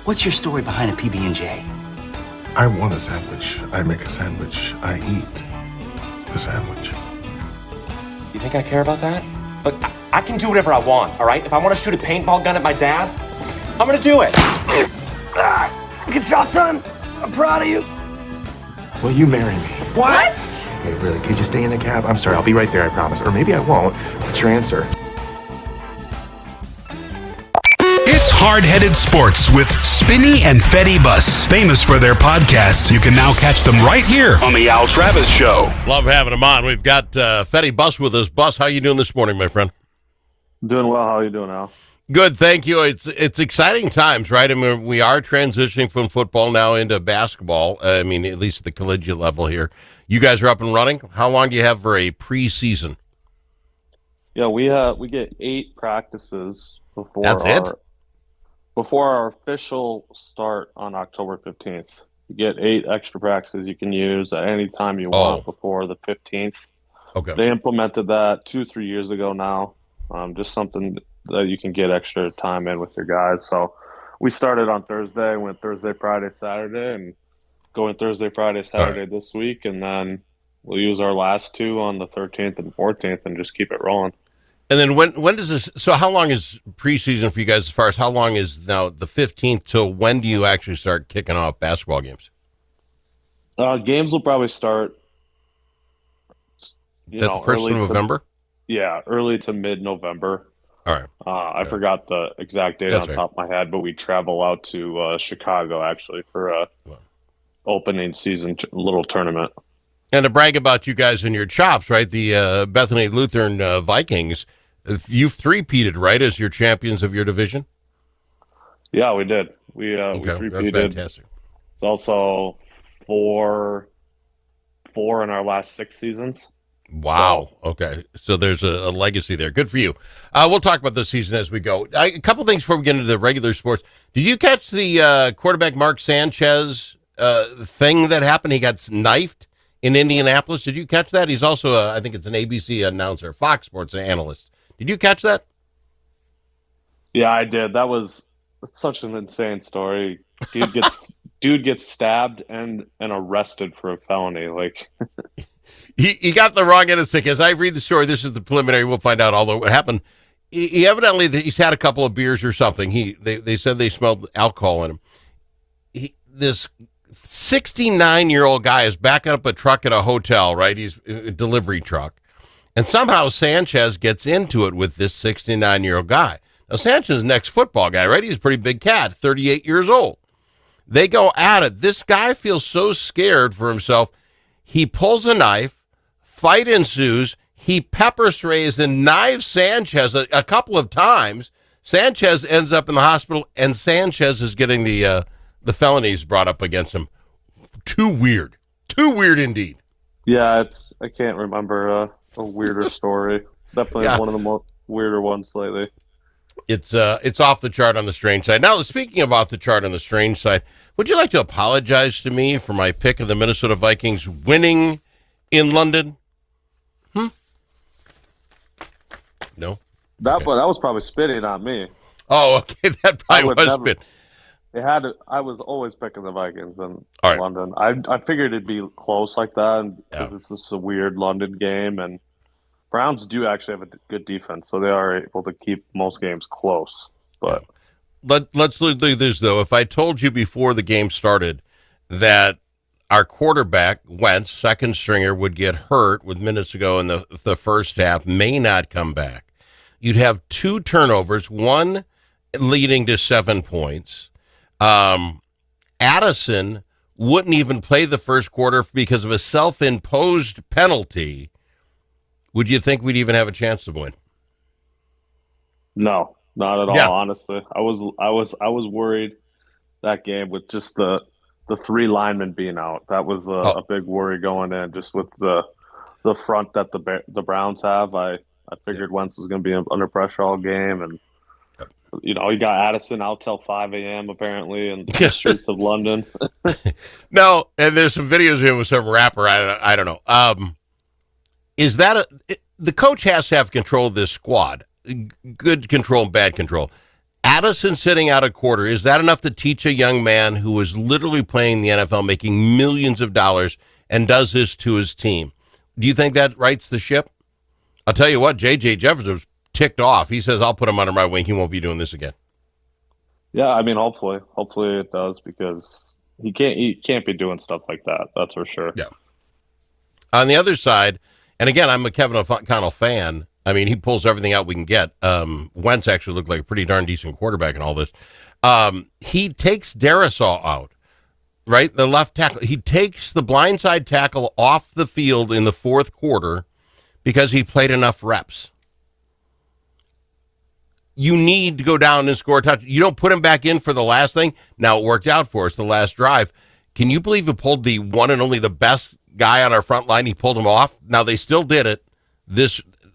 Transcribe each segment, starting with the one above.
What's your story behind a PB&J? I want a sandwich. I make a sandwich. I eat the sandwich. You think I care about that? Look, I can do whatever I want, all right? If I want to shoot a paintball gun at my dad, I'm gonna do it. Good shot, son. I'm proud of you. Will you marry me? What? Okay, really, could you stay in the cab? I'm sorry, I'll be right there, I promise. Or maybe I won't. What's your answer? It's Hard-Headed Sports with Spinney and Fetty Bus. Famous for their podcasts, you can now catch them right here on The Al Travis Show. Love having them on. We've got Fetty Bus with us. Bus, how you doing this morning, my friend? Doing well. How are you doing, Al? Good, thank you. It's exciting times, right? I mean, we are transitioning from football now into basketball. I mean, at least at the collegiate level here. You guys are up and running. How long do you have for a preseason? Yeah, we get 8 practices before before our official start on October 15th. You get 8 extra practices you can use at any time you want before the 15th. Okay. They implemented that 2-3 years ago now. Just something that you can get extra time in with your guys. So we started on Thursday, went Thursday, Friday, Saturday, and going Thursday, Friday, Saturday this week, and then we'll use our last 2 on the 13th and 14th and just keep it rolling. And then when does this, so how long is preseason for you guys as far as how long is now the 15th till when do you actually start kicking off basketball games? Games will probably start, That's the first of November? Early to mid-November. All right. I forgot the exact date on top of my head, but we travel out to Chicago actually for a opening season little tournament. And to brag about you guys and your chops, right? The Bethany Lutheran Vikings, you've three-peated, right, as your champions of your division? Yeah, we did. We three-peated. That's fantastic. It's also four in our last 6 seasons. Wow. Okay. So there's a legacy there. Good for you. We'll talk about this season as we go. A couple things before we get into the regular sports. Did you catch the quarterback Mark Sanchez thing that happened? He got knifed in Indianapolis. Did you catch that? He's also, I think it's an ABC announcer, Fox Sports analyst. Did you catch that? Yeah, I did. That was such an insane story. Dude gets stabbed and arrested for a felony. Like. He got the wrong end of the stick. As I read the story, this is the preliminary. We'll find out all what happened. He evidently, he's had a couple of beers or something. They said they smelled alcohol in him. This 69-year-old guy is backing up a truck at a hotel, right? He's a delivery truck. And somehow Sanchez gets into it with this 69-year-old guy. Now, Sanchez is the next football guy, right? He's a pretty big cat, 38 years old. They go at it. This guy feels so scared for himself. He pulls a knife. Fight ensues. He pepper sprays and knives Sanchez a couple of times. Sanchez ends up in the hospital, and Sanchez is getting the felonies brought up against him. Too weird indeed. Yeah, I can't remember a weirder story. It's definitely one of the more weirder ones lately. It's off the chart on the strange side. Now, speaking of off the chart on the strange side, would you like to apologize to me for my pick of the Minnesota Vikings winning in London? No? That was probably spitting on me. Oh, okay. That probably was spit. I was always picking the Vikings in London. I figured it'd be close like that because it's just a weird London game, and Browns do actually have a good defense, so they are able to keep most games close. But let's look at this, though. If I told you before the game started that our quarterback, Wentz, second stringer, would get hurt with minutes to go in the first half, may not come back. You'd have 2 turnovers, one leading to 7 points. Addison wouldn't even play the first quarter because of a self-imposed penalty. Would you think we'd even have a chance to win? No, not at all. Honestly, I was worried that game with just the 3 linemen being out. That was a big worry going in, just with the front that the Browns have. I figured Wentz was going to be under pressure all game, and you got Addison out till 5 a.m. apparently in the streets of London. No, and there's some videos of him with some rapper. I don't know. Is that the coach has to have control of this squad? Good control and bad control. Addison sitting out a quarter, is that enough to teach a young man who is literally playing the NFL, making millions of dollars, and does this to his team? Do you think that rights the ship? I'll tell you what, J.J. Jefferson was ticked off. He says, I'll put him under my wing. He won't be doing this again. Yeah, I mean, hopefully it does, because he can't be doing stuff like that. That's for sure. Yeah. On the other side, and again, I'm a Kevin O'Connell fan. I mean, he pulls everything out we can get. Wentz actually looked like a pretty darn decent quarterback in all this. He takes Darisaw out, right? The left tackle. He takes the blindside tackle off the field in the fourth quarter because he played enough reps. You need to go down and score a touch. You don't put him back in for the last thing. Now, it worked out for us, the last drive. Can you believe he pulled the one and only the best guy on our front line? He pulled him off. Now, they still did it.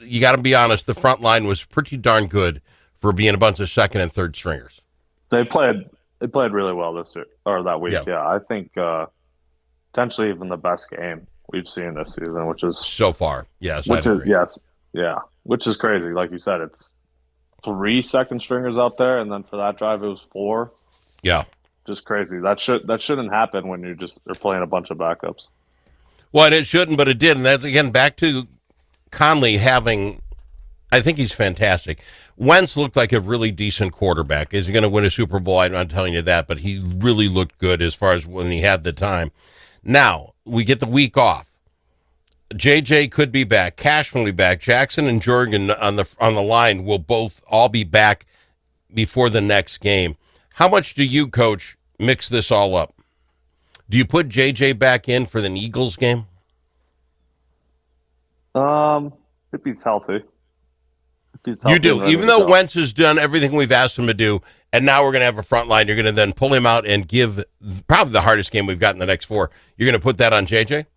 You got to be honest, the front line was pretty darn good for being a bunch of second and third stringers. They played really well this year, or that week. Yeah, I think potentially even the best game we've seen this season, which is so far. Yes, which is crazy. Like you said, it's 3 second stringers out there, and then for that drive it was 4. Yeah, just crazy. That shouldn't happen when you're playing a bunch of backups. Well, and it shouldn't, but it did, and that's again back to Conley having. I think he's fantastic. Wentz looked like a really decent quarterback. Is he going to win a Super Bowl? I'm not telling you that, but he really looked good as far as when he had the time. Now, we get the week off. JJ could be back. Cashman will be back. Jackson and Jorgen on the line will both all be back before the next game. How much do you, Coach, mix this all up? Do you put JJ back in for the Eagles game? If he's healthy. You do, even though Wentz has done everything we've asked him to do, and now we're going to have a front line. You're going to then pull him out and give probably the hardest game we've got in the next 4. You're going to put that on JJ?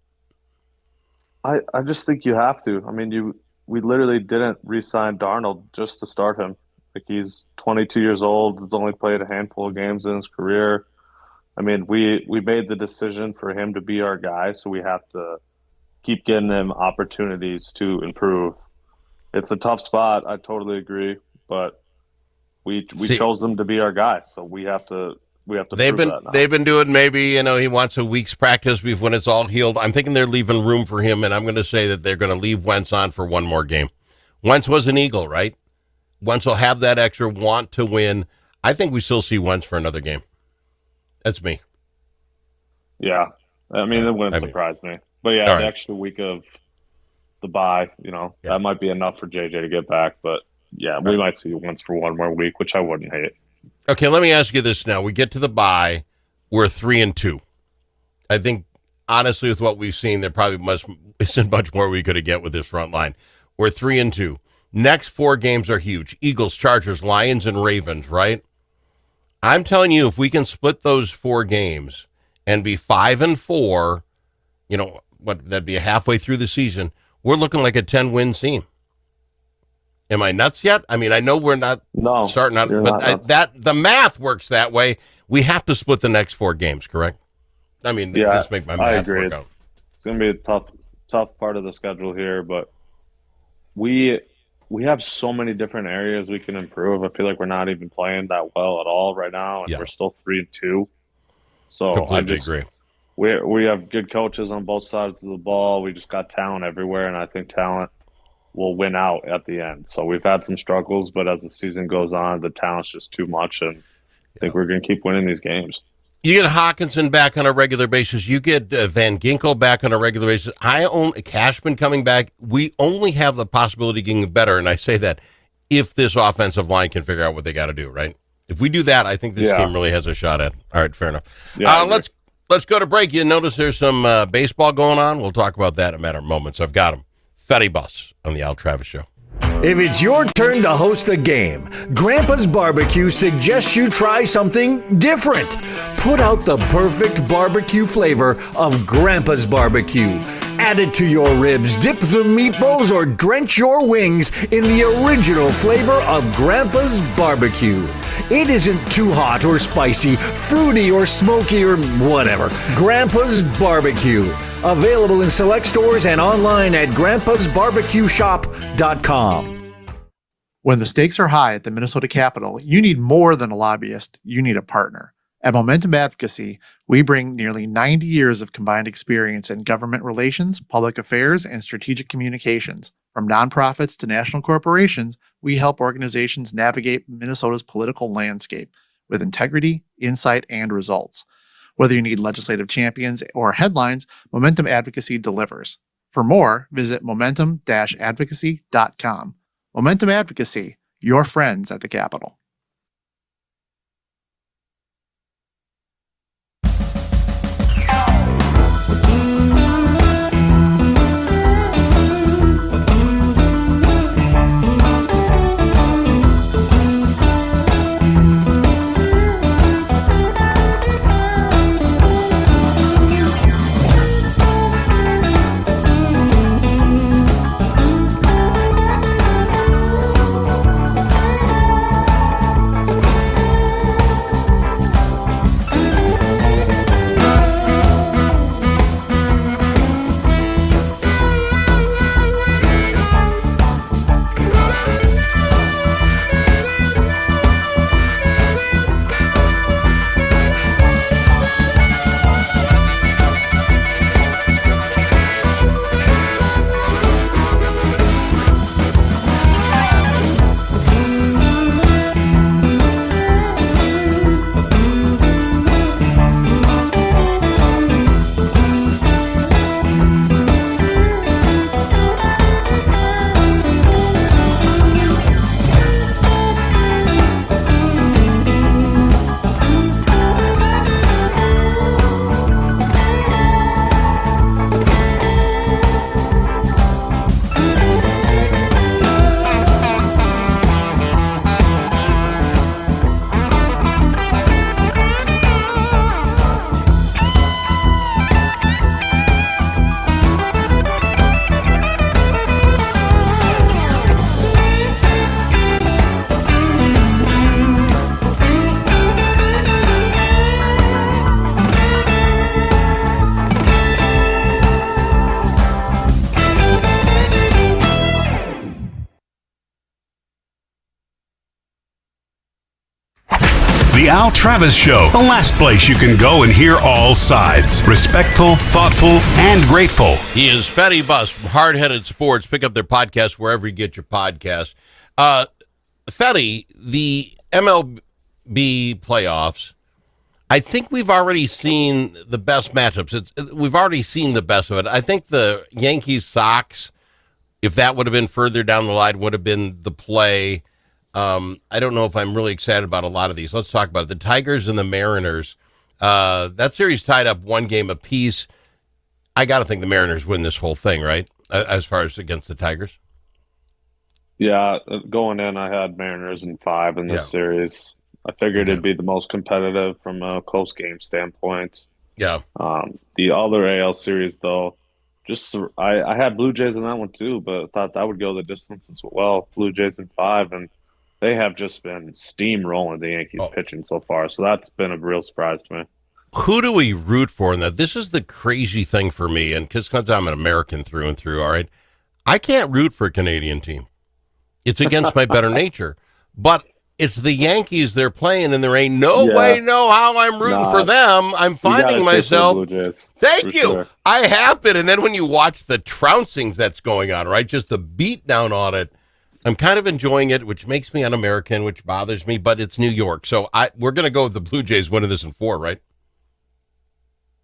I just think you have to. I mean, we literally didn't re-sign Darnold just to start him. Like, he's 22 years old. He's only played a handful of games in his career. I mean, we made the decision for him to be our guy, so we have to keep getting him opportunities to improve. It's a tough spot. I totally agree, but we chose him to be our guy, so we have to. They've been doing, maybe, he wants a week's practice when it's all healed. I'm thinking they're leaving room for him, and I'm going to say that they're going to leave Wentz on for one more game. Wentz was an Eagle, right? Wentz will have that extra want to win. I think we still see Wentz for another game. That's me. Yeah, I mean, it wouldn't surprise me. But yeah, the extra week of the bye, that might be enough for JJ to get back. But yeah, we might see Wentz for one more week, which I wouldn't hate. Okay, let me ask you this now. We get to the bye. We're 3-2. I think, honestly, with what we've seen, there probably isn't much more we could have get with this front line. We're 3-2. Next 4 games are huge. Eagles, Chargers, Lions, and Ravens, right? I'm telling you, if we can split those 4 games and be 5-4, that'd be halfway through the season, we're looking like a 10-win team. Am I nuts yet? I mean, I know we're not starting out, but the math works that way. We have to split the next 4 games, correct? I mean, just make my math work out. It's going to be a tough part of the schedule here, but we have so many different areas we can improve. I feel like we're not even playing that well at all right now, and we're still 3-2. So completely agree. We have good coaches on both sides of the ball. We just got talent everywhere, and I think talent will win out at the end. So we've had some struggles, but as the season goes on, the talent's just too much, and I think we're going to keep winning these games. You get Hawkinson back on a regular basis. You get Van Ginkel back on a regular basis. Cashman coming back. We only have the possibility of getting better, and I say that if this offensive line can figure out what they got to do, right? If we do that, I think this team really has a shot at. All right, fair enough. Yeah, let's go to break. You notice there's some baseball going on. We'll talk about that in a matter of moments. I've got him. Fetty Bus on the Al Travis Show. If it's your turn to host a game, Grandpa's Barbecue suggests you try something different. Put out the perfect barbecue flavor of Grandpa's Barbecue. Add it to your ribs, dip the meatballs, or drench your wings in the original flavor of Grandpa's Barbecue. It isn't too hot or spicy, fruity or smoky or whatever. Grandpa's Barbecue. Available in select stores and online at grandpasbarbecueshop.com. When the stakes are high at the Minnesota Capitol, you need more than a lobbyist, you need a partner. At Momentum Advocacy, we bring nearly 90 years of combined experience in government relations, public affairs, and strategic communications. From nonprofits to national corporations, we help organizations navigate Minnesota's political landscape with integrity, insight, and results. Whether you need legislative champions or headlines, Momentum Advocacy delivers. For more, visit momentum-advocacy.com. Momentum Advocacy, your friends at the Capitol. The Al Travis Show, the last place you can go and hear all sides. Respectful, thoughtful, and grateful. He is Fetty Bus from Hard Headed Sports. Pick up their podcast wherever you get your podcast. Fetty, the MLB playoffs, I think we've already seen the best matchups. We've already seen the best of it. I think the Yankees-Sox, if that would have been further down the line, would have been the play. I don't know if I'm really excited about a lot of these. Let's talk about it. The Tigers and the Mariners. That series tied up 1 game apiece. I got to think the Mariners win this whole thing, right? As far as against the Tigers. Yeah, going in, I had Mariners in 5 in this series. I figured it'd be the most competitive from a close game standpoint. Yeah. The other AL series, though, I had Blue Jays in that one too, but thought that would go the distance as well. Blue Jays in 5, and they have just been steamrolling the Yankees pitching so far. So that's been a real surprise to me. Who do we root for in that? This is the crazy thing for me, and because I'm an American through and through, all right? I can't root for a Canadian team. It's against my better nature. But it's the Yankees they're playing, and there ain't no way, no how I'm rooting for them. I'm finding myself. Thank you. Sure. I have been. And then when you watch the trouncings that's going on, right, just the beat down on it, I'm kind of enjoying it, which makes me un-American, which bothers me, but it's New York. So we're going to go with the Blue Jays winning this in 4, right?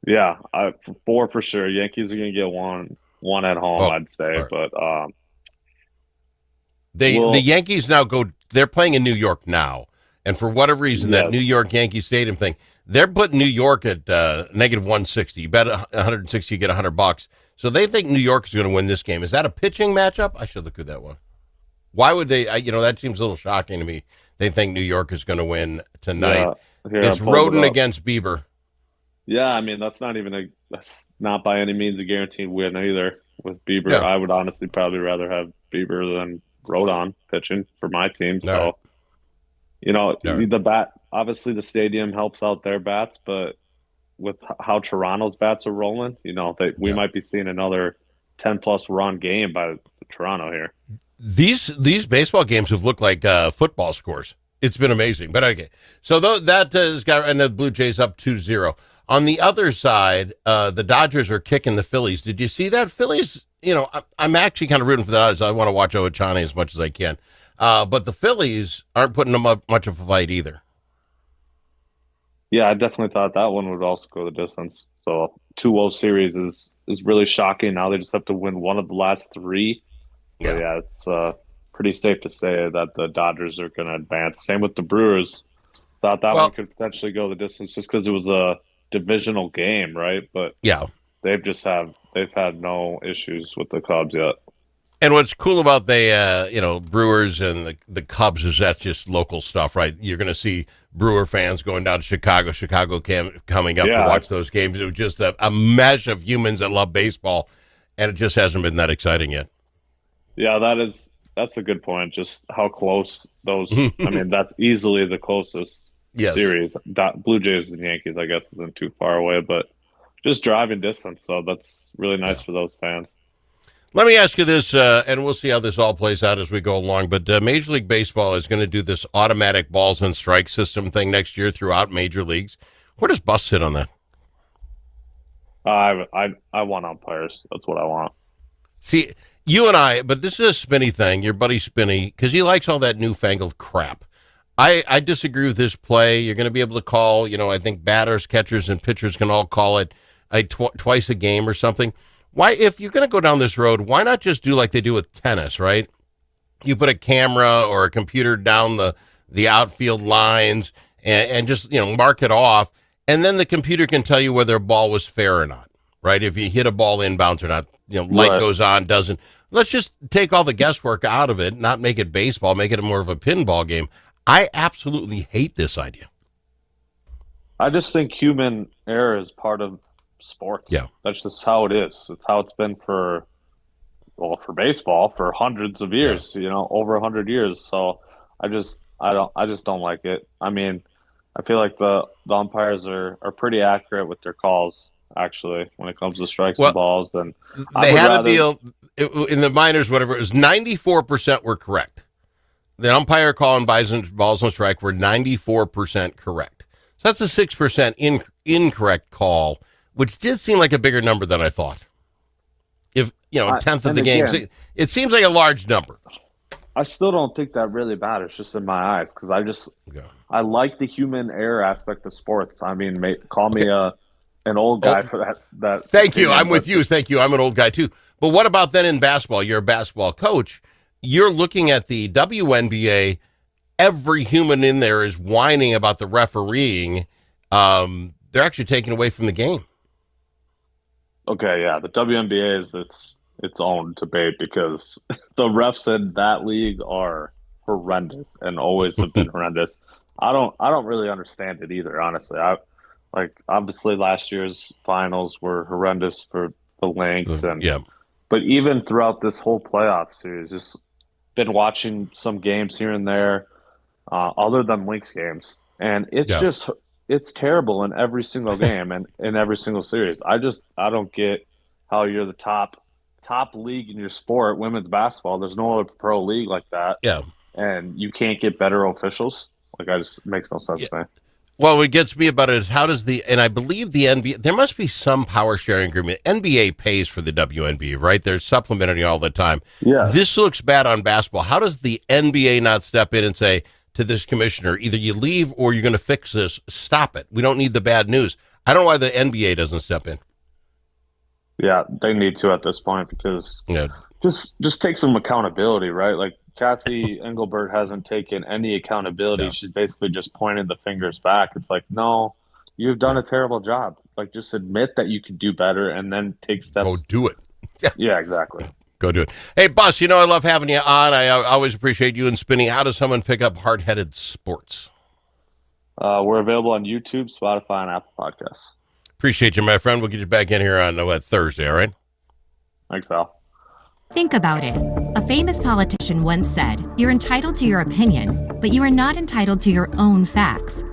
Yeah, 4 for sure. Yankees are going to get one at home, I'd say. Right. But the Yankees now they're playing in New York now. And for whatever reason, that New York Yankee Stadium thing, they're putting New York at negative 160. You bet 160, you get $100. So they think New York is going to win this game. Is that a pitching matchup? I should look at that one. Why would they? That seems a little shocking to me. They think New York is going to win tonight. Yeah, it's Roden against Bieber. Yeah, I mean that's not by any means a guaranteed win either. With Bieber, I would honestly probably rather have Bieber than Rodon pitching for my team. So, the bat, obviously the stadium helps out their bats, but with how Toronto's bats are rolling, we might be seeing another 10-plus run game by Toronto here. These baseball games have looked like football scores. It's been amazing. But okay, so that has got, and the Blue Jays up 2-0. On the other side, the Dodgers are kicking the Phillies. Did you see that? Phillies, I'm actually kind of rooting for the Dodgers. I want to watch Ohtani as much as I can. But the Phillies aren't putting them up much of a fight either. Yeah, I definitely thought that one would also go the distance. So 2-0 series is really shocking. Now they just have to win one of the last three. So yeah, it's pretty safe to say that the Dodgers are going to advance. Same with the Brewers. Thought that one could potentially go the distance just because it was a divisional game, right? But yeah, they've had no issues with the Cubs yet. And what's cool about the Brewers and the Cubs is that's just local stuff, right? You're going to see Brewer fans going down to Chicago coming up to watch those games. It was just a mesh of humans that love baseball, and it just hasn't been that exciting yet. Yeah, that's a good point. Just how close those. I mean, that's easily the closest series. Blue Jays and Yankees, I guess, isn't too far away, but just driving distance. So that's really nice for those fans. Let me ask you this, and we'll see how this all plays out as we go along, but Major League Baseball is going to do this automatic balls and strike system thing next year throughout major leagues. Where does Bus sit on that? I want umpires. That's what I want. See, you and I, but this is a Spinny thing, your buddy Spinny, because he likes all that newfangled crap. I disagree with this play. You're going to be able to call, I think batters, catchers, and pitchers can all call it twice a game or something. Why, if you're going to go down this road, why not just do like they do with tennis, right? You put a camera or a computer down the outfield lines and just, mark it off, and then the computer can tell you whether a ball was fair or not, right? If you hit a ball inbounds or not, light goes on, doesn't. Let's just take all the guesswork out of it, not make it baseball, make it more of a pinball game. I absolutely hate this idea. I just think human error is part of sports. Yeah. That's just how it is. It's how it's been for baseball for hundreds of years, over 100 years. So I just don't like it. I mean, I feel like the umpires are pretty accurate with their calls, actually, when it comes to strikes and balls. And they had a deal in the minors, whatever, it was 94% were correct. The umpire calling balls and strike were 94% correct. So that's a 6% incorrect call, which did seem like a bigger number than I thought. If, a tenth of the games, it seems like a large number. I still don't think that really matters, just in my eyes, because I like the human error aspect of sports. I mean, call me an old guy for that. Thank you. I'm with you. Thank you. I'm an old guy, too. But what about then in basketball? You're a basketball coach. You're looking at the WNBA. Every human in there is whining about the refereeing. They're actually taken away from the game. Okay, yeah, the WNBA is its own debate because the refs in that league are horrendous and always have been horrendous. I don't really understand it either, honestly. Obviously last year's finals were horrendous for the Lynx but even throughout this whole playoff series, just been watching some games here and there, other than Lynx games, and it's terrible in every single game and in every single series. I don't get how you're the top league in your sport, women's basketball. There's no other pro league like that. Yeah. And you can't get better officials. It makes no sense to me. Well, what gets me about it is and I believe the NBA, there must be some power sharing agreement. NBA pays for the WNBA, right? They're supplementing all the time. Yeah. This looks bad on basketball. How does the NBA not step in and say to this commissioner, either you leave or you're going to fix this, stop it. We don't need the bad news. I don't know why the NBA doesn't step in. Yeah, they need to at this point because just take some accountability, right? Like Kathy Engelbert hasn't taken any accountability. She's basically just pointed the fingers back. It's like, no, you've done a terrible job. Like, just admit that you could do better and then take steps. Go do it. Yeah, exactly. Go do it. Hey, Bus, I love having you on. I always appreciate you and Spinny. How does someone pick up Hard-Headed Sports? We're available on YouTube, Spotify, and Apple Podcasts. Appreciate you, my friend. We'll get you back in here on Thursday, all right? Thanks, Al. Think about it. A famous politician once said, "You're entitled to your opinion, but you are not entitled to your own facts."